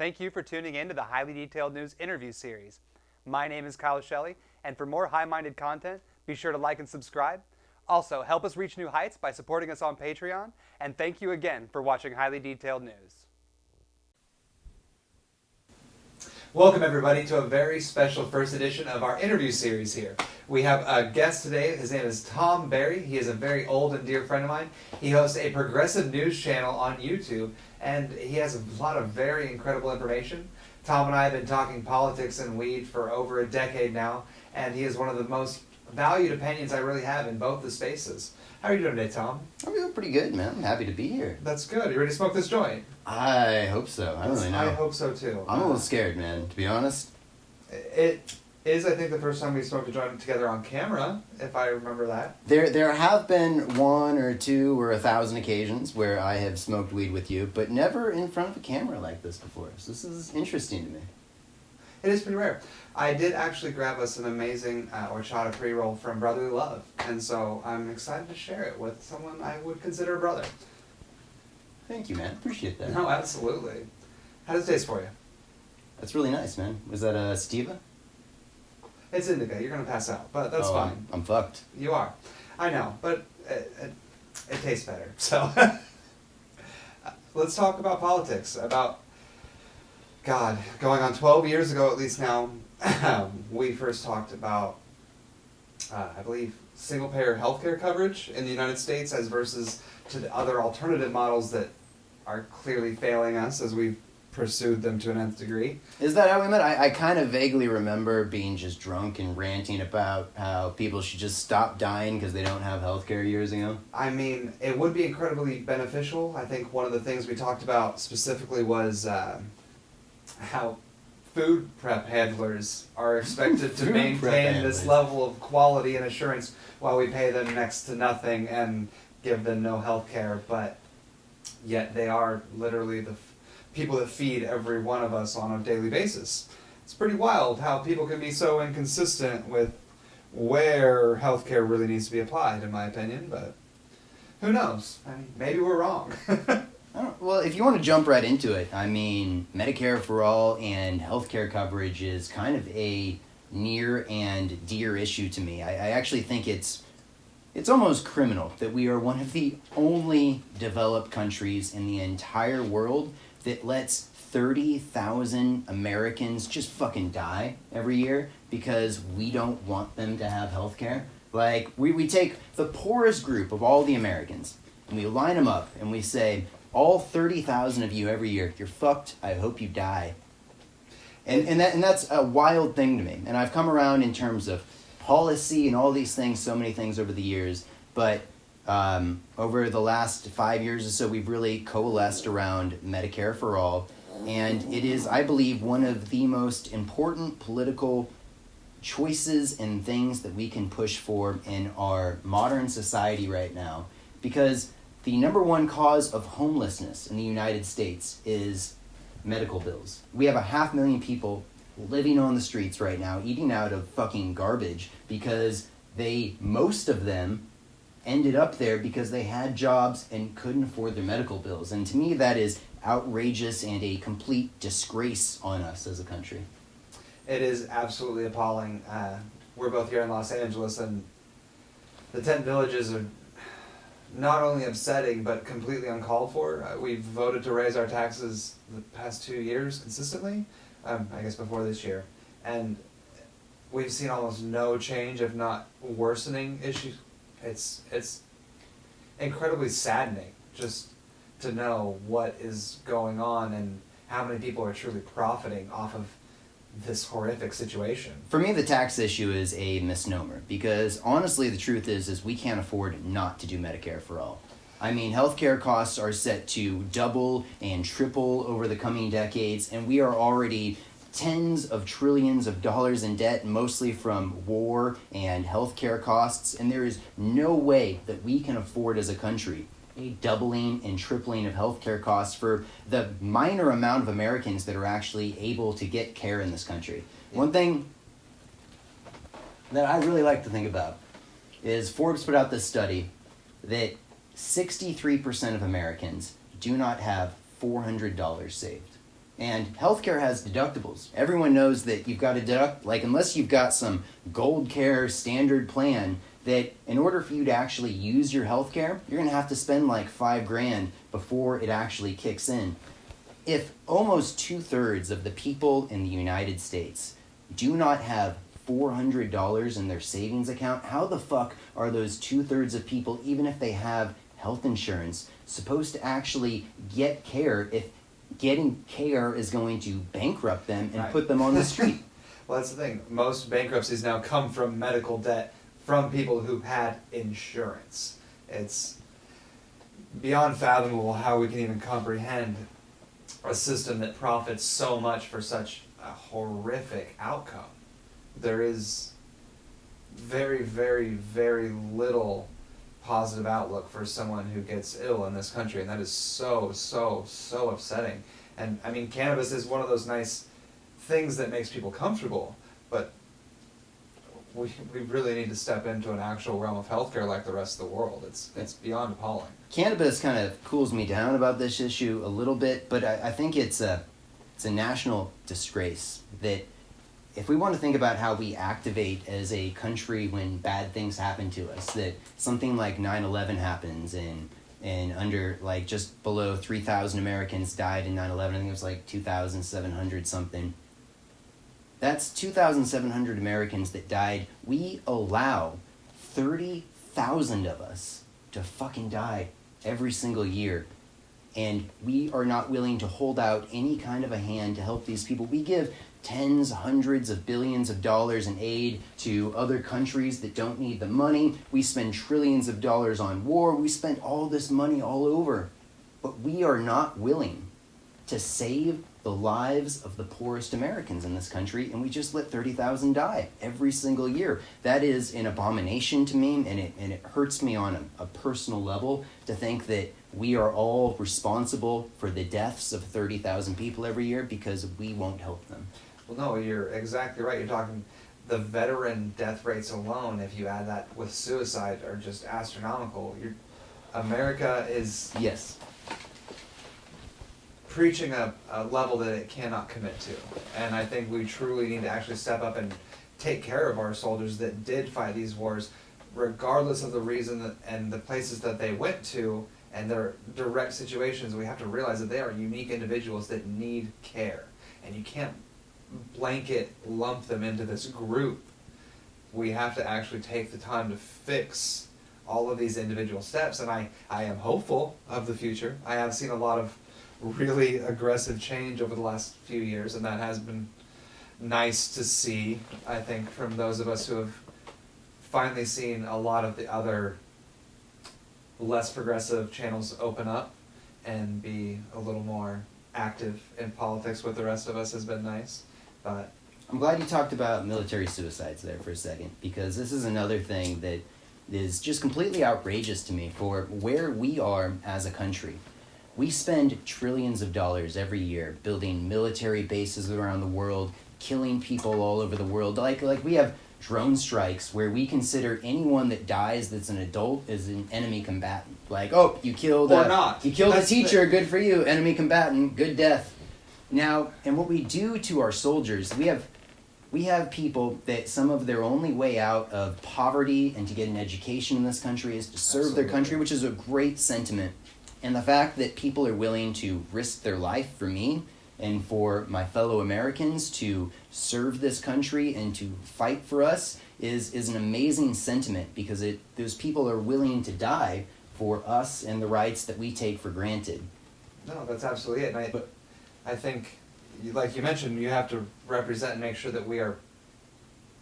Thank you for tuning in to the Highly Detailed News interview series. My name is Kyle Shelley, and for more high-minded content, be sure to like and subscribe. Also, help us reach new heights by supporting us on Patreon, and thank you again for watching Highly Detailed News. Welcome everybody to a very special first edition of our interview series here. We have a guest today. His name is Tom Barry. He is a very old and dear friend of mine. He hosts a progressive news channel on YouTube, and he has a lot of very incredible information. Tom and I have been talking politics and weed for over a decade now, and he is one of the most valued opinions I really have in both the spaces. How are you doing today, Tom? I'm doing pretty good, man. I'm happy to be here. That's good. You ready to smoke this joint? I hope so. I don't really know. I hope so too. I'm a little scared, man, to be honest. It is, I think, the first time we smoked a joint together on camera, if I remember that. There have been 1 or 2 or 1,000 occasions where I have smoked weed with you, but never in front of a camera like this before. So this is interesting to me. It is pretty rare. I did actually grab us an amazing horchata pre-roll from Brotherly Love, and so I'm excited to share it with someone I would consider a brother. Thank you, man. Appreciate that. No, absolutely. How does it taste for you? That's really nice, man. Was that a Sativa? It's indica. You're going to pass out, but that's fine. I'm fucked. You are. I know, but it tastes better. So let's talk about politics, about... God, going on 12 years ago at least now, we first talked about, I believe, single-payer healthcare coverage in the United States as versus to the other alternative models that are clearly failing us as we've pursued them to an nth degree. Is that how we met? I kind of vaguely remember being just drunk and ranting about how people should just stop dying because they don't have healthcare years ago. I mean, it would be incredibly beneficial. I think one of the things we talked about specifically was... how food prep handlers are expected to maintain this level of quality and assurance while we pay them next to nothing and give them no health care, but yet they are literally the people that feed every one of us on a daily basis. It's pretty wild how people can be so inconsistent with where healthcare really needs to be applied, in my opinion, but who knows? I mean, maybe we're wrong. Well, if you want to jump right into it, I mean, Medicare for all and healthcare coverage is kind of a near and dear issue to me. I actually think it's almost criminal that we are one of the only developed countries in the entire world that lets 30,000 Americans just fucking die every year because we don't want them to have healthcare. Like, we take the poorest group of all the Americans and we line them up and we say... all 30,000 of you every year, you're fucked. I hope you die. And that's a wild thing to me. And I've come around in terms of policy and all these things, so many things over the years. But over the last 5 years or so, we've really coalesced around Medicare for all. And it is, I believe, one of the most important political choices and things that we can push for in our modern society right now. Because... the number one cause of homelessness in the United States is medical bills. We have 500,000 people living on the streets right now, eating out of fucking garbage because most of them ended up there because they had jobs and couldn't afford their medical bills. And to me, that is outrageous and a complete disgrace on us as a country. It is absolutely appalling. We're both here in Los Angeles, and the 10 villages are not only upsetting, but completely uncalled for. We've voted to raise our taxes the past 2 years consistently, I guess before this year. And we've seen almost no change, if not worsening issues. It's incredibly saddening just to know what is going on and how many people are truly profiting off of this horrific situation. For me, the tax issue is a misnomer because honestly, the truth is we can't afford not to do Medicare for all. I mean, healthcare costs are set to double and triple over the coming decades, and we are already tens of trillions of dollars in debt, mostly from war and healthcare costs, and there is no way that we can afford as a country a doubling and tripling of healthcare costs for the minor amount of Americans that are actually able to get care in this country. One thing that I really like to think about is Forbes put out this study that 63% of Americans do not have $400 saved. And healthcare has deductibles. Everyone knows that you've got to deduct, like, unless you've got some gold care standard plan, that in order for you to actually use your healthcare, you're going to have to spend like $5,000 before it actually kicks in. If almost 2/3 of the people in the United States do not have $400 in their savings account, how the fuck are those 2/3 of people, even if they have health insurance, supposed to actually get care if getting care is going to bankrupt them and Right. put them on the street? Well, that's the thing. Most bankruptcies now come from medical debt from people who've had insurance. It's beyond fathomable how we can even comprehend a system that profits so much for such a horrific outcome. There is very, very, very little positive outlook for someone who gets ill in this country, and that is so, so, so upsetting. And I mean, cannabis is one of those nice things that makes people comfortable, but we really need to step into an actual realm of healthcare like the rest of the world. It's beyond appalling. Cannabis kind of cools me down about this issue a little bit, but I think it's a national disgrace that if we want to think about how we activate as a country when bad things happen to us, that something like 9/11 happens and under like just below 3,000 Americans died in 9/11. I think it was like 2,700 something. That's 2,700 Americans that died. We allow 30,000 of us to fucking die every single year. And we are not willing to hold out any kind of a hand to help these people. We give tens, hundreds of billions of dollars in aid to other countries that don't need the money. We spend trillions of dollars on war. We spend all this money all over. But we are not willing to save the lives of the poorest Americans in this country, and we just let 30,000 die every single year. That is an abomination to me, and it hurts me on a personal level to think that we are all responsible for the deaths of 30,000 people every year because we won't help them. Well, no, you're exactly right. You're talking the veteran death rates alone, if you add that with suicide, are just astronomical. America is Yes. preaching a level that it cannot commit to. And I think we truly need to actually step up and take care of our soldiers that did fight these wars, regardless of the reason and the places that they went to and their direct situations. We have to realize that they are unique individuals that need care. And you can't blanket lump them into this group. We have to actually take the time to fix all of these individual steps. And I am hopeful of the future. I have seen a lot of really aggressive change over the last few years, and that has been nice to see, I think, from those of us who have finally seen a lot of the other less progressive channels open up and be a little more active in politics with the rest of us has been nice. But I'm glad you talked about military suicides there for a second, because this is another thing that is just completely outrageous to me for where we are as a country. We spend trillions of dollars every year building military bases around the world, killing people all over the world. Like we have drone strikes where we consider anyone that dies that's an adult as an enemy combatant. Like, oh, you killed a teacher, good for you, enemy combatant, good death. Now, and what we do to our soldiers, we have people that some of their only way out of poverty and to get an education in this country is to serve their country, which is a great sentiment. And the fact that people are willing to risk their life for me and for my fellow Americans to serve this country and to fight for us is an amazing sentiment, because those people are willing to die for us and the rights that we take for granted. no, that's absolutely it. And I think, like you mentioned, you have to represent and make sure that we are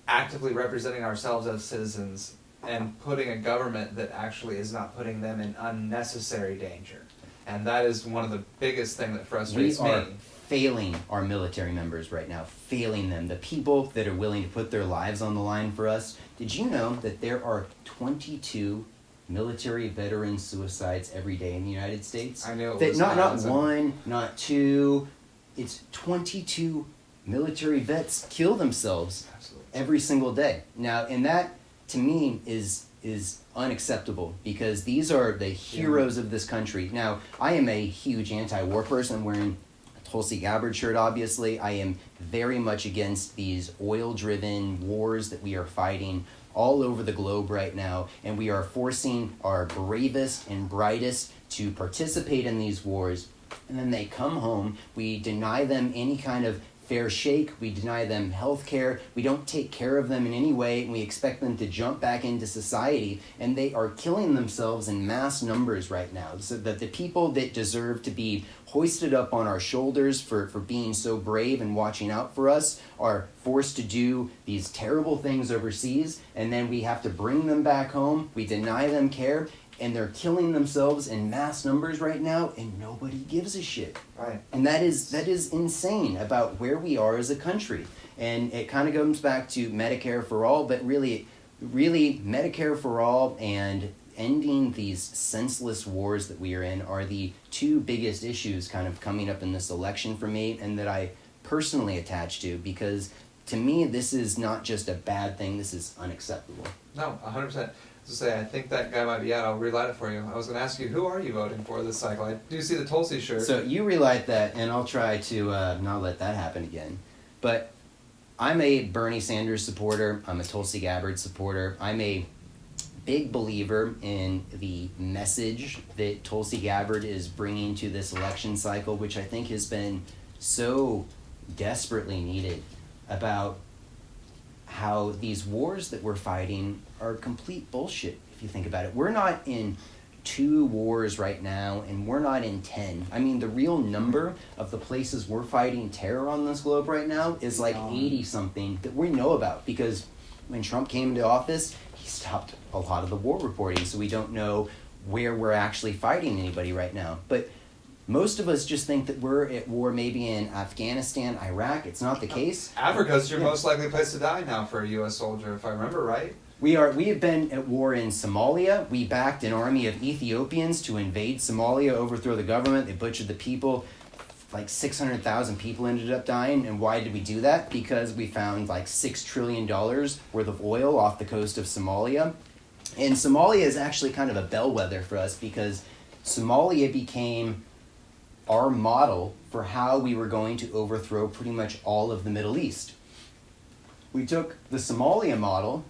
actively representing ourselves as citizens and putting a government that actually is not putting them in unnecessary danger. And that is one of the biggest things that frustrates me. We are failing our military members right now, failing them. The people that are willing to put their lives on the line for us. Did you know that there are 22 military veteran suicides every day in the United States? I knew it that was not one, not two. It's 22 military vets kill themselves every single day. Now, and that to me is unacceptable, because these are the heroes of this country. Now, I am a huge anti-war person. I'm wearing a Tulsi Gabbard shirt, obviously. I am very much against these oil-driven wars that we are fighting all over the globe right now, and we are forcing our bravest and brightest to participate in these wars, and then they come home, we deny them any kind of fair shake, we deny them health care, we don't take care of them in any way, and we expect them to jump back into society, and they are killing themselves in mass numbers right now, so that the people that deserve to be hoisted up on our shoulders for being so brave and watching out for us are forced to do these terrible things overseas, and then we have to bring them back home, we deny them care, and they're killing themselves in mass numbers right now, and nobody gives a shit. Right. And that is insane about where we are as a country. And it kind of comes back to Medicare for all, but really Medicare for all and ending these senseless wars that we are in are the two biggest issues kind of coming up in this election for me, and that I personally attach to, because to me this is not just a bad thing, this is unacceptable. No, 100%. To say, I think that guy might be out. I'll relight it for you. I was going to ask you, who are you voting for this cycle? I do see the Tulsi shirt. So you relight that, and I'll try to not let that happen again. But I'm a Bernie Sanders supporter. I'm a Tulsi Gabbard supporter. I'm a big believer in the message that Tulsi Gabbard is bringing to this election cycle, which I think has been so desperately needed, about how these wars that we're fighting are complete bullshit, if you think about it. We're not in 2 wars right now, and we're not in 10. I mean, the real number of the places we're fighting terror on this globe right now is like 80-something that we know about, because when Trump came into office, he stopped a lot of the war reporting, so we don't know where we're actually fighting anybody right now. But most of us just think that we're at war maybe in Afghanistan, Iraq. It's not the case. Africa's your most likely place to die now for a U.S. soldier, if I remember right. We have been at war in Somalia. We backed an army of Ethiopians to invade Somalia, overthrow the government. They butchered the people. Like 600,000 people ended up dying. And why did we do that? Because we found like $6 trillion worth of oil off the coast of Somalia. And Somalia is actually kind of a bellwether for us, because Somalia became our model for how we were going to overthrow pretty much all of the Middle East. We took the Somalia model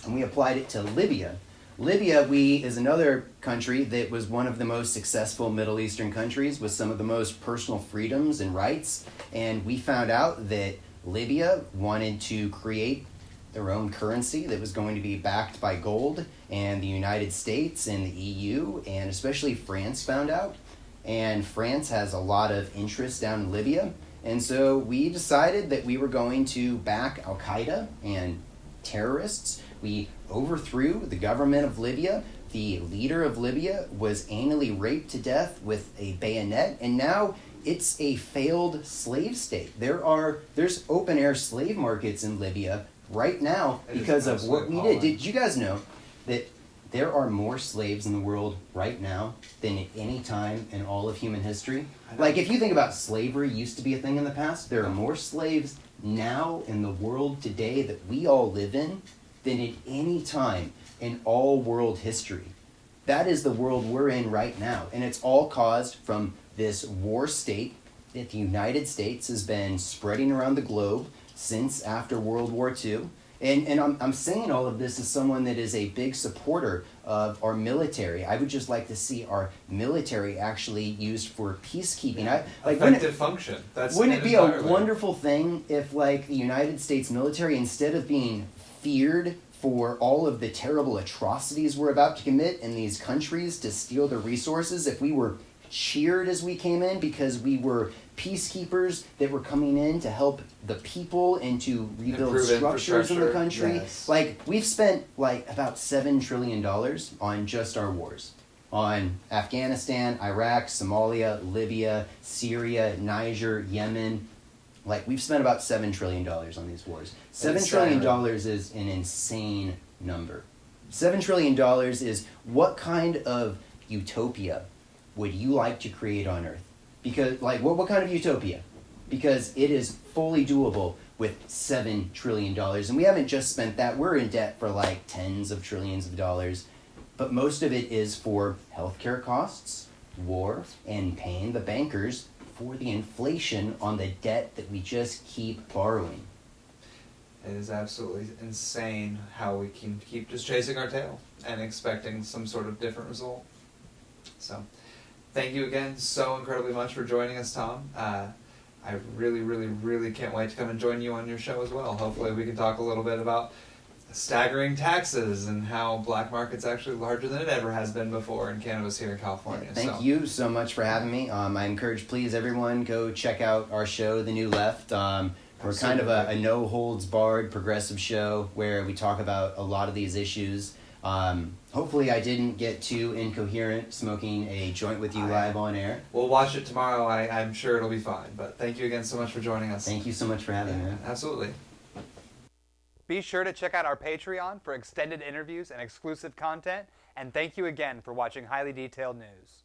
and we applied it to Libya. Libya is another country that was one of the most successful Middle Eastern countries with some of the most personal freedoms and rights. And we found out that Libya wanted to create their own currency that was going to be backed by gold, and the United States and the EU, and especially France, found out. And France has a lot of interest down in Libya. And so we decided that we were going to back Al-Qaeda and terrorists. We overthrew the government of Libya. The leader of Libya was anally raped to death with a bayonet, and now it's a failed slave state. There's open-air slave markets in Libya right now because of what we did. Did you guys know that there are more slaves in the world right now than at any time in all of human history? Like, if you think about slavery used to be a thing in the past, there are more slaves now in the world today that we all live in than at any time in all world history. That is the world we're in right now. And it's all caused from this war state that the United States has been spreading around the globe since after World War II. And I'm saying all of this as someone that is a big supporter of our military. I would just like to see our military actually used for peacekeeping. Effective function. Wouldn't it be a wonderful thing if, like, the United States military, instead of being feared for all of the terrible atrocities we're about to commit in these countries to steal their resources, if we were cheered as we came in because we were peacekeepers that were coming in to help the people and to rebuild structures in the country. Yes. Like, we've spent like about $7 trillion on just our wars. On Afghanistan, Iraq, Somalia, Libya, Syria, Niger, Yemen. Like, we've spent about $7 trillion on these wars. $7 trillion is an insane number. $7 trillion is what kind of utopia would you like to create on Earth? Because, like, what kind of utopia? Because it is fully doable with $7 trillion. And we haven't just spent that. We're in debt for, like, tens of trillions of dollars. But most of it is for healthcare costs, war, and paying the bankers for the inflation on the debt that we just keep borrowing. It is absolutely insane how we can keep just chasing our tail and expecting some sort of different result. So, thank you again so incredibly much for joining us, Tom. I really, really, really can't wait to come and join you on your show as well. Hopefully we can talk a little bit about staggering taxes and how black market's actually larger than it ever has been before in cannabis here in California. Thank you so much for having me. I encourage, please, everyone, go check out our show, The New Left. We're kind of a no-holds-barred progressive show where we talk about a lot of these issues. Hopefully I didn't get too incoherent smoking a joint with you live on air. We'll watch it tomorrow. I'm sure it'll be fine. But thank you again so much for joining us. Thank you so much for having me. Absolutely. Be sure to check out our Patreon for extended interviews and exclusive content. And thank you again for watching Highly Detailed News.